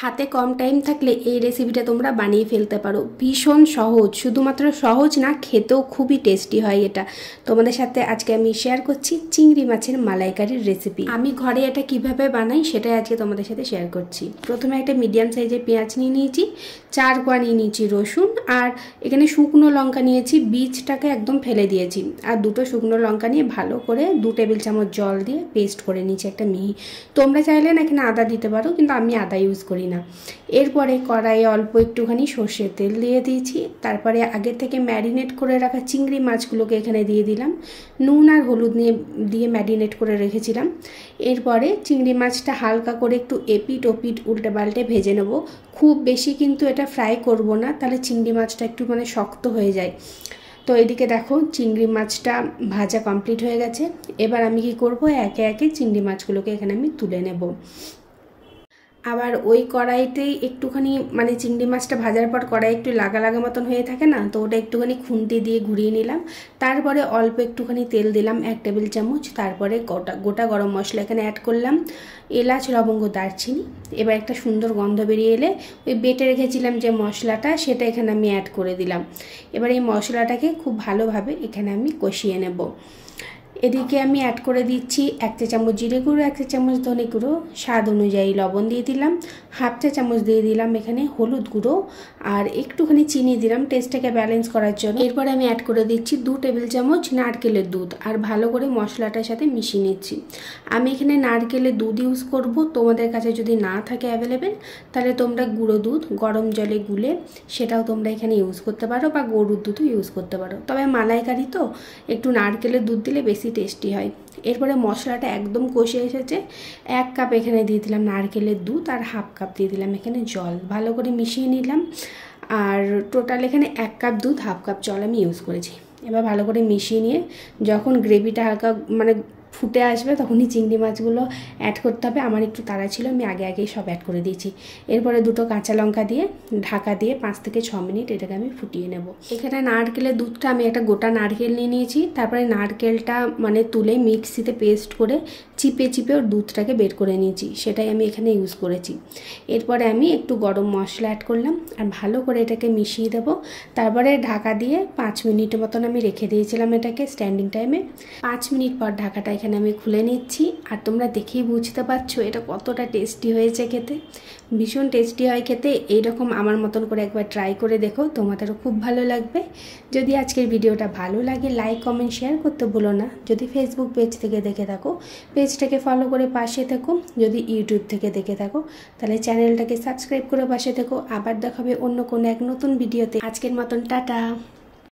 হাতে কম টাইম থাকলে এই রেসিপিটা তোমরা বানিয়ে ফেলতে পারো। ভীষণ সহজ, শুধুমাত্র সহজ না, খেতেও খুবই টেস্টি হয় এটা। তোমাদের সাথে আজকে আমি শেয়ার করছি চিংড়ি মাছের মালাইকারির রেসিপি। আমি ঘরে এটা কিভাবে বানাই সেটাই আজকে তোমাদের সাথে শেয়ার করছি। প্রথমে একটা মিডিয়াম সাইজের পেঁয়াজ নিয়ে নিয়েছি, 4 কোয়া নিয়ে নিয়েছি রসুন, আর এখানে শুকনো লঙ্কা নিয়েছি, বীজটাকে একদম ফেলে দিয়েছি, আর 2টো শুকনো লঙ্কা নিয়ে ভালো করে 2 টেবিল চামচ জল দিয়ে পেস্ট করে নিয়েছি একটা মিহি। তোমরা চাইলে না এখানে আদা দিতে পারো, কিন্তু আমি আদা ইউজ করি না। এরপরে কড়াইয়ে অল্প একটুখানি সর্ষের তেল দিয়ে দিয়েছি, তারপরে আগে থেকে ম্যারিনেট করে রাখা চিংড়ি মাছগুলোকে এখানে দিয়ে দিলাম, নুন আর হলুদ দিয়ে ম্যারিনেট করে রেখেছিলাম। এরপরে চিংড়ি মাছটা হালকা করে একটু এপিট ওপিট উল্টে পাল্টে ভেজে নেব। খুব বেশি কিন্তু এটা ফ্রাই করব না, তাহলে চিংড়ি মাছটা একটু শক্ত হয়ে যায়। তো এদিকে দেখো চিংড়ি মাছটা ভাজা কমপ্লিট হয়ে গেছে। এবার আমি কি করব, একে একে চিংড়ি মাছগুলোকে এখানে আমি তুলে নেব। আবার ওই কড়াইতেই একটুখানি চিংড়ি মাছটা ভাজার পর কড়াই একটু লাগা লাগা মতন হয়ে থাকে না, তো ওটা একটুখানি খুন্তি দিয়ে ঘুরিয়ে নিলাম। তারপরে অল্প একটুখানি তেল দিলাম 1 টেবিল চামচ, তারপরে গোটা গরম মশলা এখানে অ্যাড করলাম, এলাচ লবঙ্গ দারচিনি। এবার একটা সুন্দর গন্ধ বেরিয়ে এলে ওই বেটে রেখেছিলাম যে মশলাটা, সেটা এখানে আমি অ্যাড করে দিলাম। এবার এই মশলাটাকে খুব ভালোভাবে এখানে আমি কষিয়ে নেব। এদিকে আমি অ্যাড করে দিচ্ছি 1 চা চামচ জিরে গুঁড়ো, 1 চা চামচ ধনে গুঁড়ো, স্বাদ অনুযায়ী লবণ দিয়ে দিলাম, 1/2 চা চামচ দিয়ে দিলাম এখানে হলুদ গুঁড়ো, আর একটুখানি চিনি দিলাম টেস্টটাকে ব্যালেন্স করার জন্য। এরপরে আমি অ্যাড করে দিচ্ছি 2 টেবিল চামচ নারকেলের দুধ, আর ভালো করে মশলাটার সাথে মিশিয়ে নিচ্ছি। আমি এখানে নারকেলের দুধ ইউজ করব, তোমাদের কাছে যদি না থাকে অ্যাভেলেবেল তাহলে তোমরা গুঁড়ো দুধ গরম জলে গুলে সেটাও তোমরা এখানে ইউজ করতে পারো, বা গরুর দুধও ইউজ করতে পারো। তবে মালাইকারি তো একটু নারকেলের দুধ দিলে বেশি টেস্টি হয়। এরপরে মশলাটা একদম কষে এসেছে, 1 কাপ এখানে দিয়ে দিলাম নারকেলের দুধ, আর 1/2 কাপ দিয়ে দিলাম এখানে জল, ভালো করে মিশিয়ে নিলাম। আর টোটাল এখানে 1 কাপ দুধ 1/2 কাপ জল আমি ইউজ করেছি। এবার ভালো করে মিশিয়ে নিয়ে যখন গ্রেভিটা হালকা ফুটে আসবে তখনই চিংড়ি মাছগুলো অ্যাড করতে হবে। আমার একটু তাড়া ছিল, আমি আগেই সব অ্যাড করে দিয়েছি। এরপরে 2টো কাঁচা লঙ্কা দিয়ে ঢাকা দিয়ে 5 থেকে 6 মিনিট এটাকে আমি ফুটিয়ে নেব। এখানে নারকেলের দুধটা আমি একটা গোটা নারকেল নিয়ে নিয়েছি, তারপরে নারকেলটা তুলে মিক্সিতে পেস্ট করে চিপে ওর দুধটাকে বের করে নিয়েছি, সেটাই আমি এখানে ইউজ করেছি। এরপরে আমি একটু গরম মশলা অ্যাড করলাম, আর ভালো করে এটাকে মিশিয়ে দেব। তারপরে ঢাকা দিয়ে 5 মিনিটের মতন আমি রেখে দিয়েছিলাম এটাকে স্ট্যান্ডিং টাইমে। 5 মিনিট পর ঢাকাটা এখানে আমি খুলে নিচ্ছি, আর তোমরা দেখেই বুঝতে পারছো এটা কতটা টেস্টি হয়েছে খেতে। ভীষণ টেস্টি হয় খেতে। এইরকম আমার মতন করে একবার ট্রাই করে দেখো, তোমাদেরও খুব ভালো লাগবে। যদি আজকের ভিডিওটা ভালো লাগে লাইক কমেন্ট শেয়ার করতে ভুলো না। যদি ফেসবুক পেজ থেকে দেখে থাকো পেজটাকে ফলো করে পাশে থেকো, যদি ইউটিউব থেকে দেখে থাকো তাহলে চ্যানেলটাকে সাবস্ক্রাইব করে পাশে থেকো। আবার দেখাবে অন্য কোনো এক নতুন ভিডিওতে। আজকের মতন টাটা।